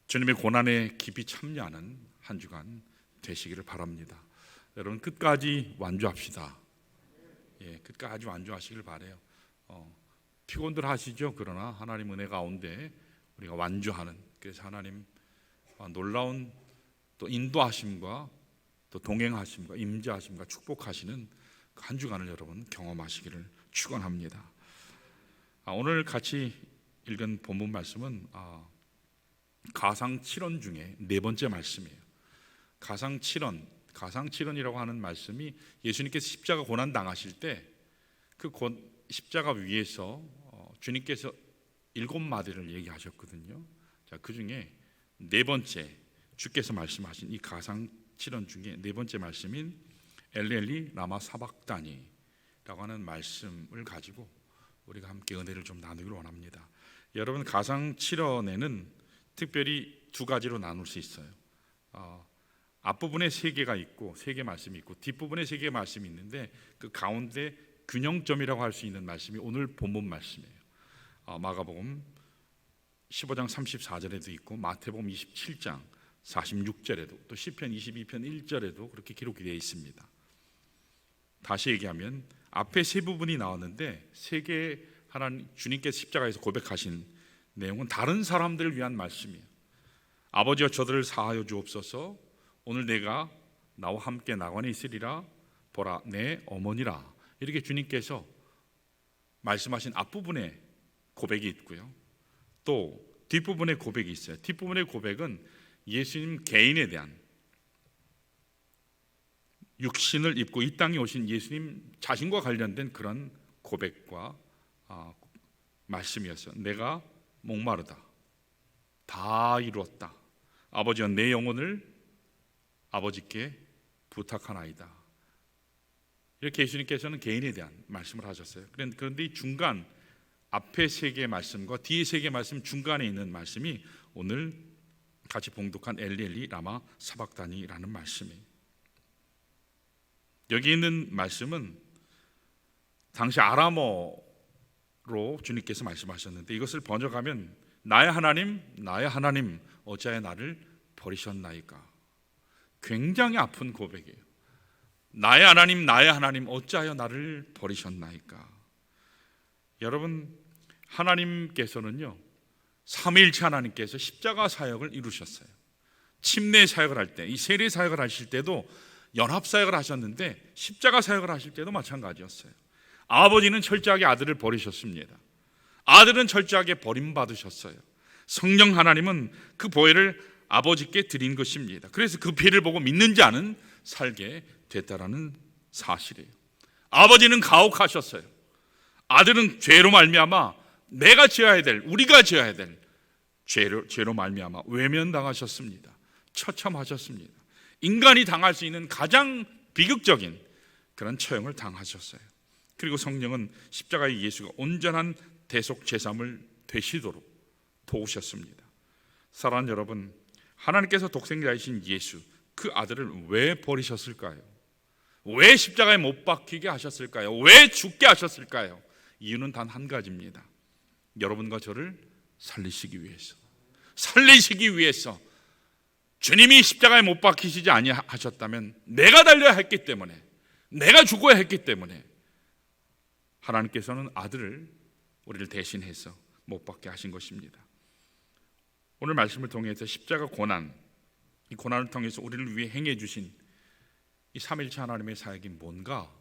주님의 고난에 깊이 참여하는 한 주간 되시기를 바랍니다. 여러분 끝까지 완주합시다. 끝까지 완주하시길 바래요. 피곤들 하시죠. 그러나 하나님 은혜 가운데 우리가 완주하는, 그래서 하나님 놀라운 또 인도하심과 또 동행하심과 임재하심과 축복하시는 한 주간을 여러분 경험하시기를 축원합니다. 오늘 같이 읽은 본문 말씀은 가상 7원 중에 네 번째 말씀이에요. 가상 7원이라고 하는 말씀이 예수님께서 십자가 고난 당하실 때 그 십자가 위에서 주님께서 7마디를 얘기하셨거든요. 자, 그 중에 네 번째, 주께서 말씀하신 이 가상 7원 중에 네 번째 말씀인 엘리 라마 사박다니라고 하는 말씀을 가지고 우리가 함께 은혜를 좀 나누기를 원합니다. 여러분 가상 7원에는 특별히 두 가지로 나눌 수 있어요. 앞부분에 세 개가 있고, 세 개 말씀이 있고, 뒷부분에 세 개 말씀이 있는데 그 가운데 균형점이라고 할 수 있는 말씀이 오늘 본문 말씀이에요. 마가복음 15장 34절에도 있고, 마태복음 27장 46절에도, 또 시편 22편 1절에도 그렇게 기록이 되어 있습니다. 다시 얘기하면 앞에 세 부분이 나왔는데 세 개 하나님 주님께서 십자가에서 고백하신 내용은 다른 사람들을 위한 말씀이에요. 아버지여 저들을 사하여 주옵소서. 오늘 내가 나와 함께 나관에 있으리라. 보라 내 어머니라. 이렇게 주님께서 말씀하신 앞부분에 고백이 있고요, 또 뒷부분에 고백이 있어요. 뒷부분의 고백은 예수님 개인에 대한, 육신을 입고 이 땅에 오신 예수님 자신과 관련된 그런 고백과 말씀이었어요. 내가 목마르다, 다 이루었다. 아버지여 내 영혼을 아버지께 부탁하나이다. 이렇게 예수님께서는 개인에 대한 말씀을 하셨어요. 그런데 이 중간 앞에 세 개의 말씀과 뒤에 세 개의 말씀 중간에 있는 말씀이 오늘 같이 봉독한 엘리 라마 사박다니라는 말씀이에요. 여기 있는 말씀은 당시 아람어로 주님께서 말씀하셨는데 이것을 번역하면 나의 하나님 어찌하여 나를 버리셨나이까. 굉장히 아픈 고백이에요. 나의 하나님 어찌하여 나를 버리셨나이까. 여러분 하나님께서는요, 삼위일체 하나님께서 십자가 사역을 이루셨어요. 침례 사역을 할 때, 이 세례 사역을 하실 때도 연합 사역을 하셨는데 십자가 사역을 하실 때도 마찬가지였어요. 아버지는 철저하게 아들을 버리셨습니다. 아들은 철저하게 버림받으셨어요. 성령 하나님은 그 보혜를 아버지께 드린 것입니다. 그래서 그 피를 보고 믿는 자는 살게 됐다라는 사실이에요. 아버지는 가혹하셨어요. 아들은 죄로 말미암아 내가 지어야 될, 우리가 지어야 될 죄로 말미암아 외면당하셨습니다. 처참하셨습니다. 인간이 당할 수 있는 가장 비극적인 그런 처형을 당하셨어요. 그리고 성령은 십자가의 예수가 온전한 대속 제사물 되시도록 도우셨습니다. 사랑하는 여러분, 하나님께서 독생자이신 예수, 그 아들을 왜 버리셨을까요? 왜 십자가에 못 박히게 하셨을까요? 왜 죽게 하셨을까요? 이유는 단 한 가지입니다. 여러분과 저를 살리시기 위해서. 주님이 십자가에 못 박히시지 아니하셨다면 내가 달려야 했기 때문에, 내가 죽어야 했기 때문에 하나님께서는 아들을 우리를 대신해서 못 박게 하신 것입니다. 오늘 말씀을 통해서 십자가 고난, 이 고난을 통해서 우리를 위해 행해 주신 이 삼위일체 하나님의 사역이 뭔가,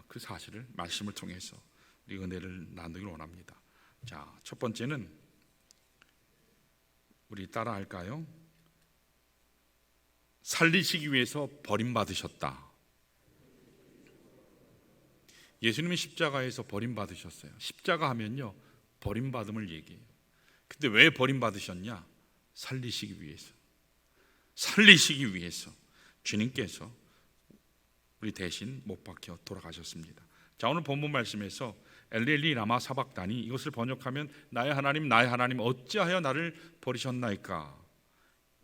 그 사실을 말씀을 통해서 우리 은혜를 나누기를 원합니다. 자, 첫 번째는 우리 따라 할까요? 살리시기 위해서 버림받으셨다. 예수님이 십자가에서 버림받으셨어요. 십자가 하면요, 버림받음을 얘기해요. 근데 왜 버림받으셨냐? 살리시기 위해서 주님께서 우리 대신 못 박혀 돌아가셨습니다. 자, 오늘 본문 말씀에서 엘리 라마 사박다니, 이것을 번역하면 나의 하나님 어찌하여 나를 버리셨나이까,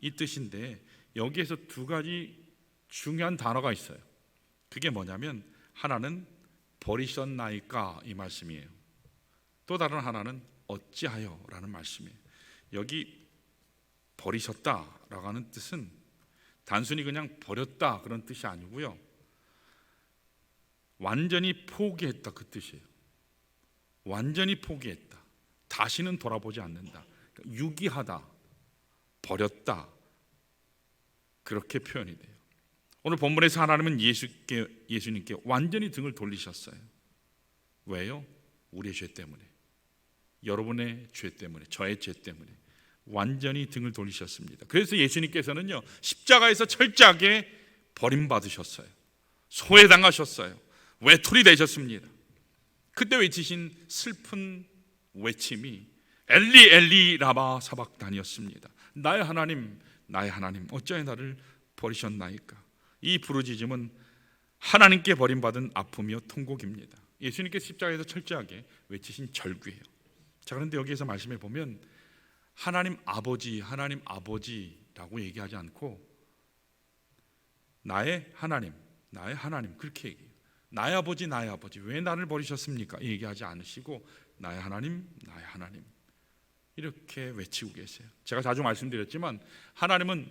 이 뜻인데 여기에서 두 가지 중요한 단어가 있어요. 그게 뭐냐면 하나는 버리셨나이까 이 말씀이에요. 또 다른 하나는 어찌하여 라는 말씀이에요. 여기 버리셨다라고 하는 뜻은 단순히 그냥 버렸다 그런 뜻이 아니고요, 완전히 포기했다 그 뜻이에요. 완전히 포기했다, 다시는 돌아보지 않는다, 그러니까 유기하다, 버렸다, 그렇게 표현이 돼요. 오늘 본문에서 하나님은 예수님께 완전히 등을 돌리셨어요. 왜요? 우리의 죄 때문에, 여러분의 죄 때문에, 저의 죄 때문에 완전히 등을 돌리셨습니다. 그래서 예수님께서는요, 십자가에서 철저하게 버림받으셨어요. 소외당하셨어요. 외톨이 되셨습니다. 그때 외치신 슬픈 외침이 엘리 엘리 라마 사박단이었습니다. 나의 하나님, 나의 하나님, 어찌하여 나를 버리셨나이까. 이 부르짖음은 하나님께 버림받은 아픔이요 통곡입니다. 예수님께서 십자가에서 철저하게 외치신 절규예요. 자, 그런데 여기에서 말씀해 보면 하나님 아버지, 하나님 아버지라고 얘기하지 않고 나의 하나님, 나의 하나님, 그렇게 얘기해요. 나의 아버지, 나의 아버지, 왜 나를 버리셨습니까? 얘기하지 않으시고 나의 하나님, 나의 하나님, 이렇게 외치고 계세요. 제가 자주 말씀드렸지만 하나님은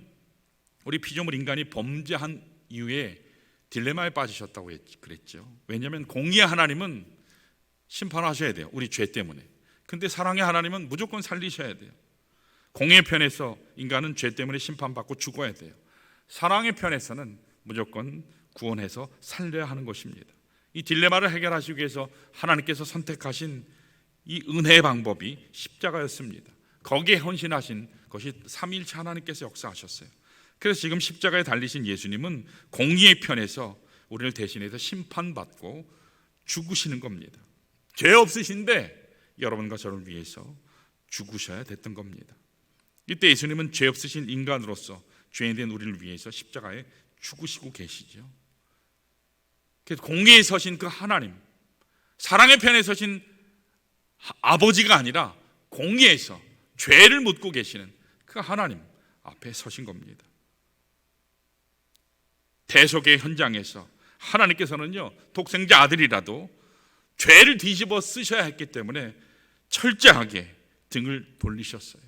우리 피조물 인간이 범죄한 이후에 딜레마에 빠지셨다고 그랬죠. 왜냐하면 공의의 하나님은 심판하셔야 돼요, 우리 죄 때문에. 근데 사랑의 하나님은 무조건 살리셔야 돼요. 공의의 편에서 인간은 죄 때문에 심판받고 죽어야 돼요. 사랑의 편에서는 무조건 구원해서 살려야 하는 것입니다. 이 딜레마를 해결하시기 위해서 하나님께서 선택하신 이 은혜의 방법이 십자가였습니다. 거기에 헌신하신 것이 삼위일체 하나님께서 역사하셨어요. 그래서 지금 십자가에 달리신 예수님은 공의의 편에서 우리를 대신해서 심판받고 죽으시는 겁니다. 죄 없으신데 여러분과 저를 위해서 죽으셔야 됐던 겁니다. 이때 예수님은 죄 없으신 인간으로서 죄인된 우리를 위해서 십자가에 죽으시고 계시죠. 그래서 공의에 서신 그 하나님, 사랑의 편에 서신 아버지가 아니라 공의에서 죄를 묻고 계시는 그 하나님 앞에 서신 겁니다. 대속의 현장에서 하나님께서는요, 독생자 아들이라도 죄를 뒤집어 쓰셔야 했기 때문에 철저하게 등을 돌리셨어요.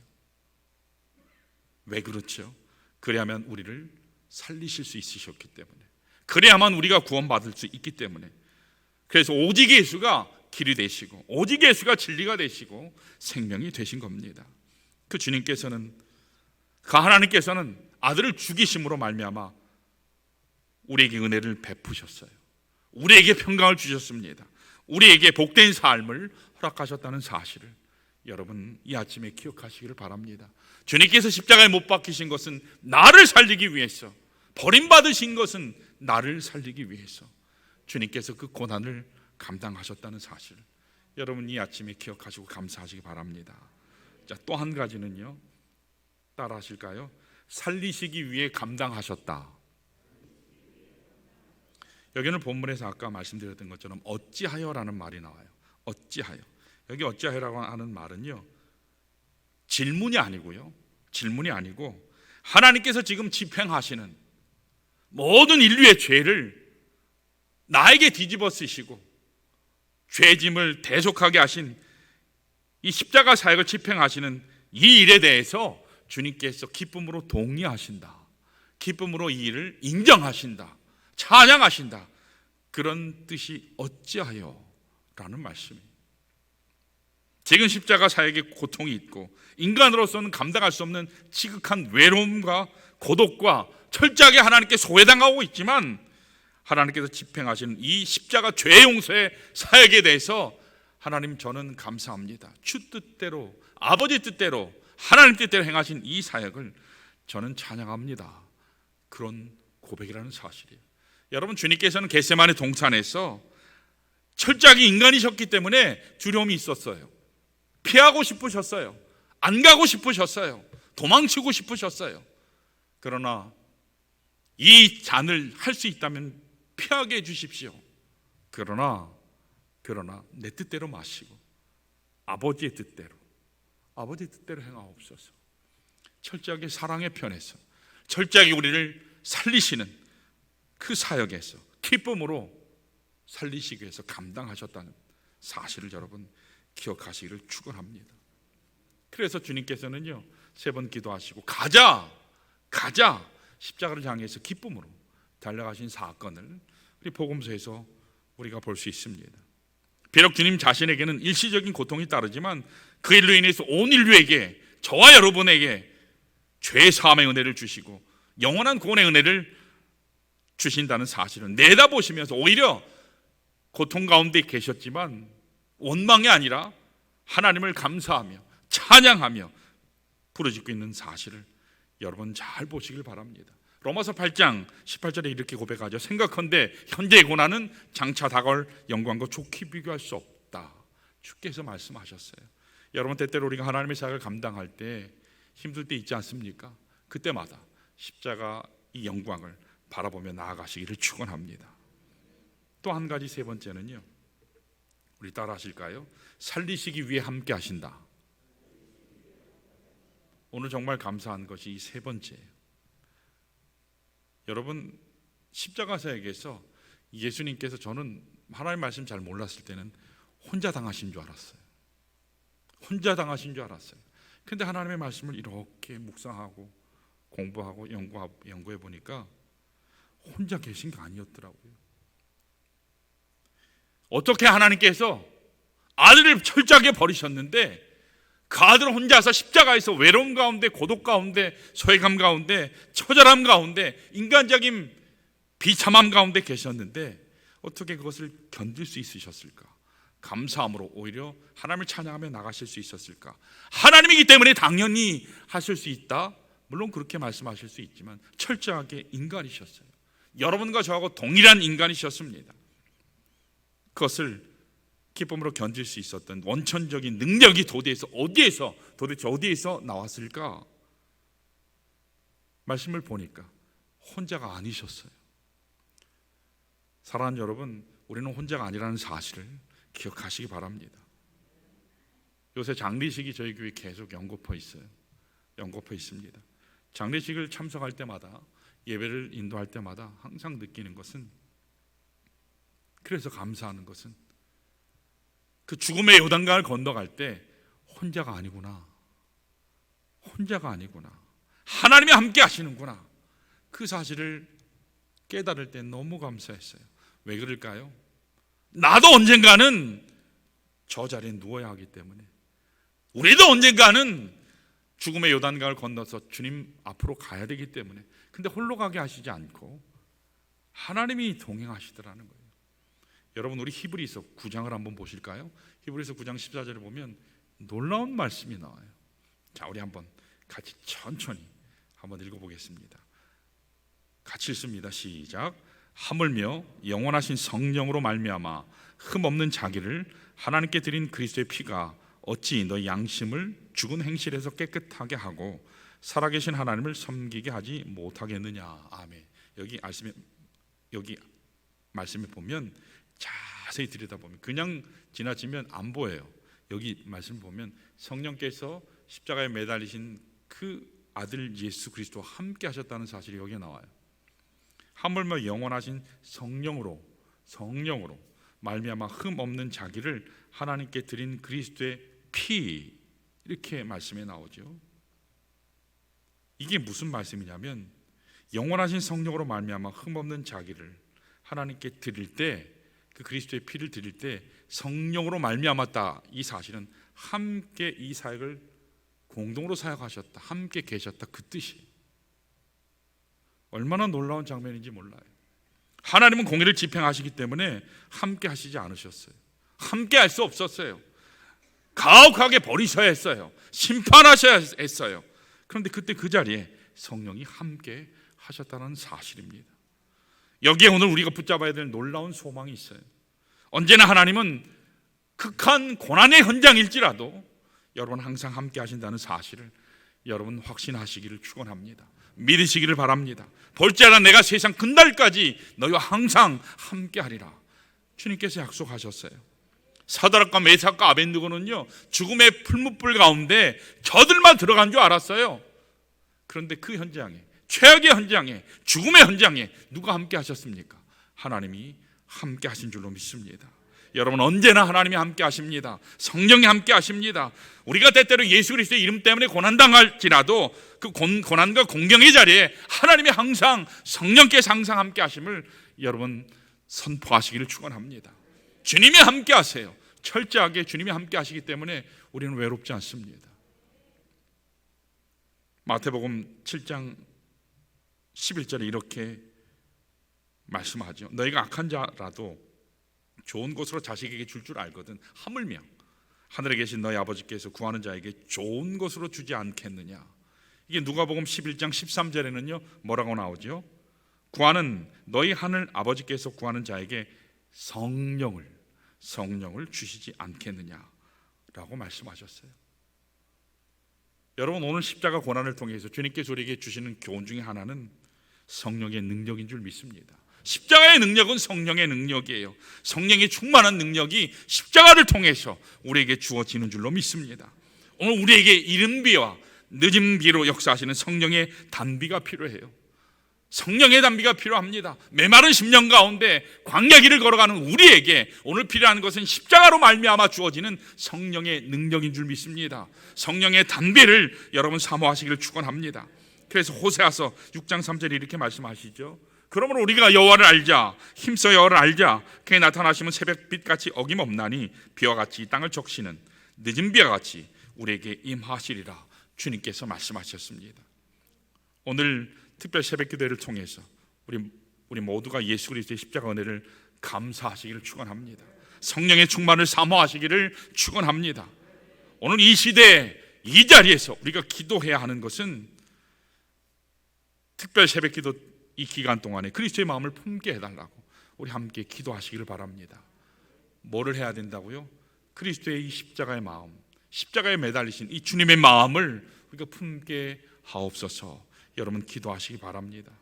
왜 그렇죠? 그래야만 우리를 살리실 수 있으셨기 때문에, 그래야만 우리가 구원받을 수 있기 때문에. 그래서 오직 예수가 길이 되시고 오직 예수가 진리가 되시고 생명이 되신 겁니다. 그 주님께서는, 그 하나님께서는 아들을 죽이심으로 말미암아 우리에게 은혜를 베푸셨어요. 우리에게 평강을 주셨습니다. 우리에게 복된 삶을 허락하셨다는 사실을 여러분 이 아침에 기억하시기를 바랍니다. 주님께서 십자가에 못 박히신 것은 나를 살리기 위해서, 버림받으신 것은 나를 살리기 위해서 주님께서 그 고난을 감당하셨다는 사실, 여러분 이 아침에 기억하시고 감사하시기 바랍니다. 자, 또 한 가지는요, 따라 하실까요? 살리시기 위해 감당하셨다. 여기는 본문에서 아까 말씀드렸던 것처럼 어찌하여라는 말이 나와요. 어찌하여. 여기 어찌하여라고 하는 말은요, 질문이 아니고요, 질문이 아니고 하나님께서 지금 집행하시는 모든 인류의 죄를 나에게 뒤집어 쓰시고 죄짐을 대속하게 하신 이 십자가 사역을 집행하시는 이 일에 대해서 주님께서 기쁨으로 동의하신다, 기쁨으로 이 일을 인정하신다, 찬양하신다, 그런 뜻이 어찌하여 라는 말씀입니다. 지금 십자가 사역에 고통이 있고 인간으로서는 감당할 수 없는 지극한 외로움과 고독과 철저하게 하나님께 소외당하고 있지만, 하나님께서 집행하시는 이 십자가 죄 용서의 사역에 대해서 하나님, 저는 감사합니다. 주 뜻대로, 아버지 뜻대로, 하나님 뜻대로 행하신 이 사역을 저는 찬양합니다. 그런 고백이라는 사실이에요. 여러분, 주님께서는 겟세마네 동산에서 철저하게 인간이셨기 때문에 두려움이 있었어요. 피하고 싶으셨어요. 안 가고 싶으셨어요. 도망치고 싶으셨어요. 그러나 이 잔을 할 수 있다면 피하게 해주십시오. 그러나 내 뜻대로 마시고 아버지의 뜻대로 행하옵소서. 철저하게 사랑의 편에서 철저하게 우리를 살리시는 그 사역에서 기쁨으로 살리시기 위해서 감당하셨다는 사실을 여러분 기억하시기를 축원합니다. 그래서 주님께서는요, 3번 기도하시고 가자 십자가를 향해서 기쁨으로 달려가신 사건을 우리 복음서에서 우리가 볼 수 있습니다. 비록 주님 자신에게는 일시적인 고통이 따르지만 그 일로 인해서 온 인류에게, 저와 여러분에게 죄 사함의 은혜를 주시고 영원한 구원의 은혜를 주신다는 사실을 내다보시면서 오히려 고통 가운데 계셨지만 원망이 아니라 하나님을 감사하며 찬양하며 부르짖고 있는 사실을 여러분 잘 보시길 바랍니다. 로마서 8장 18절에 이렇게 고백하죠. 생각컨대 현재의 고난은 장차 다가올 영광과 좋게 비교할 수 없다. 주께서 말씀하셨어요. 여러분 때때로 우리가 하나님의 사역을 감당할 때 힘들 때 있지 않습니까? 그때마다 십자가 이 영광을 바라보며 나아가시기를 축원합니다. 또 한 가지, 세 번째는요, 우리 따라 하실까요? 살리시기 위해 함께 하신다. 오늘 정말 감사한 것이 이 세 번째예요. 여러분, 십자가 사역에서 예수님께서, 저는 하나님 말씀 잘 몰랐을 때는 혼자 당하신 줄 알았어요. 혼자 당하신 줄 알았어요. 근데 하나님의 말씀을 이렇게 묵상하고 공부하고 연구해 보니까 혼자 계신 게 아니었더라고요. 어떻게 하나님께서 아들을 철저하게 버리셨는데 그 아들은 혼자서 십자가에서 외로움 가운데, 고독 가운데, 소외감 가운데, 처절함 가운데, 인간적인 비참함 가운데 계셨는데 어떻게 그것을 견딜 수 있으셨을까? 감사함으로 오히려 하나님을 찬양하며 나가실 수 있었을까? 하나님이기 때문에 당연히 하실 수 있다. 물론 그렇게 말씀하실 수 있지만 철저하게 인간이셨어요. 여러분과 저하고 동일한 인간이셨습니다. 그것을 기쁨으로 견딜 수 있었던 원천적인 능력이 도대체 어디에서 나왔을까? 말씀을 보니까 혼자가 아니셨어요. 사랑하는 여러분, 우리는 혼자가 아니라는 사실을 기억하시기 바랍니다. 요새 장례식이 저희 교회 계속 연거푸 있습니다. 장례식을 참석할 때마다, 예배를 인도할 때마다 항상 느끼는 것은, 그래서 감사하는 것은 그 죽음의 요단강을 건너갈 때 혼자가 아니구나, 하나님이 함께 하시는구나, 그 사실을 깨달을 때 너무 감사했어요. 왜 그럴까요? 나도 언젠가는 저 자리에 누워야 하기 때문에, 우리도 언젠가는 죽음의 요단강을 건너서 주님 앞으로 가야 되기 때문에, 근데 홀로 가게 하시지 않고 하나님이 동행하시더라는 거예요. 여러분, 우리 히브리서 9장을 한번 보실까요? 히브리서 9장 14절에 보면 놀라운 말씀이 나와요. 자, 우리 한번 같이 천천히 한번 읽어보겠습니다. 같이 읽습니다. 시작. 하물며 영원하신 성령으로 말미암아 흠없는 자기를 하나님께 드린 그리스도의 피가 어찌 너희 양심을 죽은 행실에서 깨끗하게 하고 살아계신 하나님을 섬기게 하지 못하겠느냐. 아멘. 여기 말씀에 보면 자세히 들여다보면, 그냥 지나치면 안 보여요. 여기 말씀 보면 성령께서 십자가에 매달리신 그 아들 예수 그리스도와 함께 하셨다는 사실이 여기에 나와요. 하물며 영원하신 성령으로 말미암아 흠 없는 자기를 하나님께 드린 그리스도의 피, 이렇게 말씀에 나오죠. 이게 무슨 말씀이냐면, 영원하신 성령으로 말미암아 흠 없는 자기를 하나님께 드릴 때, 그 그리스도의 피를 드릴 때 성령으로 말미암았다. 이 사실은 함께 이 사역을 공동으로 사역하셨다, 함께 계셨다, 그 뜻이. 얼마나 놀라운 장면인지 몰라요. 하나님은 공의를 집행하시기 때문에 함께 하시지 않으셨어요. 함께 할 수 없었어요. 가혹하게 버리셔야 했어요. 심판하셔야 했어요. 그런데 그때 그 자리에 성령이 함께 하셨다는 사실입니다. 여기에 오늘 우리가 붙잡아야 될 놀라운 소망이 있어요. 언제나 하나님은 극한 고난의 현장일지라도 여러분 항상 함께 하신다는 사실을 여러분 확신하시기를 축원합니다. 믿으시기를 바랍니다. 볼지어다 내가 세상 끝날까지 너희와 항상 함께 하리라. 주님께서 약속하셨어요. 사드락과 메삭과 아벤느고는요, 죽음의 풀무불 가운데 저들만 들어간 줄 알았어요. 그런데 그 현장에, 최악의 현장에, 죽음의 현장에 누가 함께 하셨습니까? 하나님이 함께 하신 줄로 믿습니다. 여러분 언제나 하나님이 함께 하십니다. 성령이 함께 하십니다. 우리가 때때로 예수 그리스도의 이름 때문에 고난당할지라도 그 고난과 공경의 자리에 하나님이 항상 성령께서 항상 함께 하심을 여러분 선포하시기를 축원합니다. 주님이 함께 하세요. 철저하게 주님이 함께 하시기 때문에 우리는 외롭지 않습니다. 마태복음 7장 11절에 이렇게 말씀하죠. 너희가 악한 자라도 좋은 것으로 자식에게 줄 줄 알거든 하물며 하늘에 계신 너희 아버지께서 구하는 자에게 좋은 것으로 주지 않겠느냐. 이게 누가복음 11장 13절에는요 뭐라고 나오죠? 구하는 너희 하늘 아버지께서 구하는 자에게 성령을 주시지 않겠느냐라고 말씀하셨어요. 여러분 오늘 십자가 고난을 통해서 주님께서 우리에게 주시는 교훈 중에 하나는 성령의 능력인 줄 믿습니다. 십자가의 능력은 성령의 능력이에요. 성령의 충만한 능력이 십자가를 통해서 우리에게 주어지는 줄로 믿습니다. 오늘 우리에게 이른 비와 늦은 비로 역사하시는 성령의 단비가 필요해요. 성령의 단비가 필요합니다. 메마른 심령 가운데 광야 길을 걸어가는 우리에게 오늘 필요한 것은 십자가로 말미암아 주어지는 성령의 능력인 줄 믿습니다. 성령의 단비를 여러분 사모하시기를 축원합니다. 그래서 호세아서 6장 3절에 이렇게 말씀하시죠. 그러므로 우리가 여호와를 알자, 힘써 여호와를 알자. 그의 나타나심은 새벽빛같이 어김없나니 비와 같이 이 땅을 적시는 늦은 비와 같이 우리에게 임하시리라 주님께서 말씀하셨습니다. 오늘 특별 새벽기도회를 통해서 우리 모두가 예수 그리스도의 십자가 은혜를 감사하시기를 축원합니다. 성령의 충만을 사모하시기를 축원합니다. 오늘 이 시대 이 자리에서 우리가 기도해야 하는 것은 특별 새벽기도 이 기간 동안에 그리스도의 마음을 품게 해달라고 우리 함께 기도하시기를 바랍니다. 뭐를 해야 된다고요? 그리스도의 이 십자가의 마음, 십자가에 매달리신 이 주님의 마음을 우리가 품게 하옵소서. 여러분 기도하시기 바랍니다.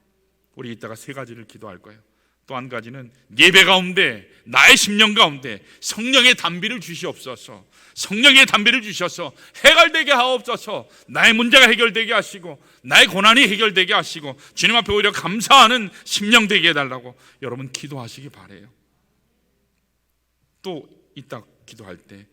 우리 이따가 세 가지를 기도할 거예요. 또 한 가지는 예배 가운데 나의 심령 가운데 성령의 단비를 주시옵소서. 성령의 단비를 주셔서 해결되게 하옵소서. 나의 문제가 해결되게 하시고 나의 고난이 해결되게 하시고 주님 앞에 오히려 감사하는 심령 되게 해달라고 여러분 기도하시기 바라요. 또 이따 기도할 때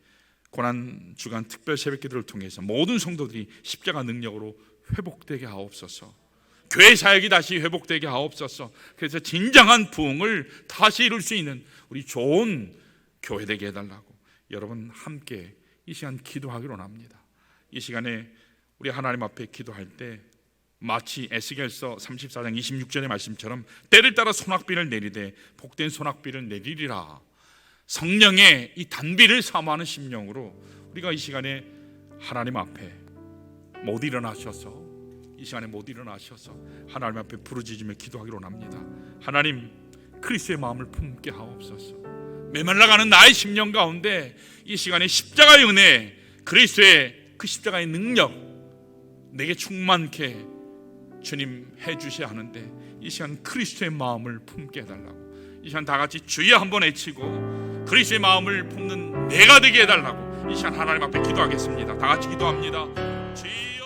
고난 주간 특별 새벽기도를 통해서 모든 성도들이 십자가 능력으로 회복되게 하옵소서. 교회 사역이 다시 회복되게 하옵소서. 그래서 진정한 부흥을 다시 이룰 수 있는 우리 좋은 교회 되게 해달라고 여러분 함께 이 시간 기도하기로 합니다. 이 시간에 우리 하나님 앞에 기도할 때 마치 에스겔서 34장 26절의 말씀처럼 때를 따라 소낙비를 내리되 복된 소낙비를 내리리라. 성령의 이 단비를 사모하는 심령으로 우리가 이 시간에 하나님 앞에 못 일어나셔서 이 시간에 못 일어나셔서 하나님 앞에 부르짖으며 기도하기로 합니다. 하나님 그리스도의 마음을 품게 하옵소서. 메말라가는 나의 심령 가운데 이 시간에 십자가의 은혜, 그리스도의 그 십자가의 능력 내게 충만케 주님 해주셔야 하는데 이 시간 그리스도의 마음을 품게 해달라고 이 시간 다 같이 주여 한번 외치고 그리스도의 마음을 품는 내가 되게 해달라고 이 시간 하나님 앞에 기도하겠습니다. 다 같이 기도합니다. 주여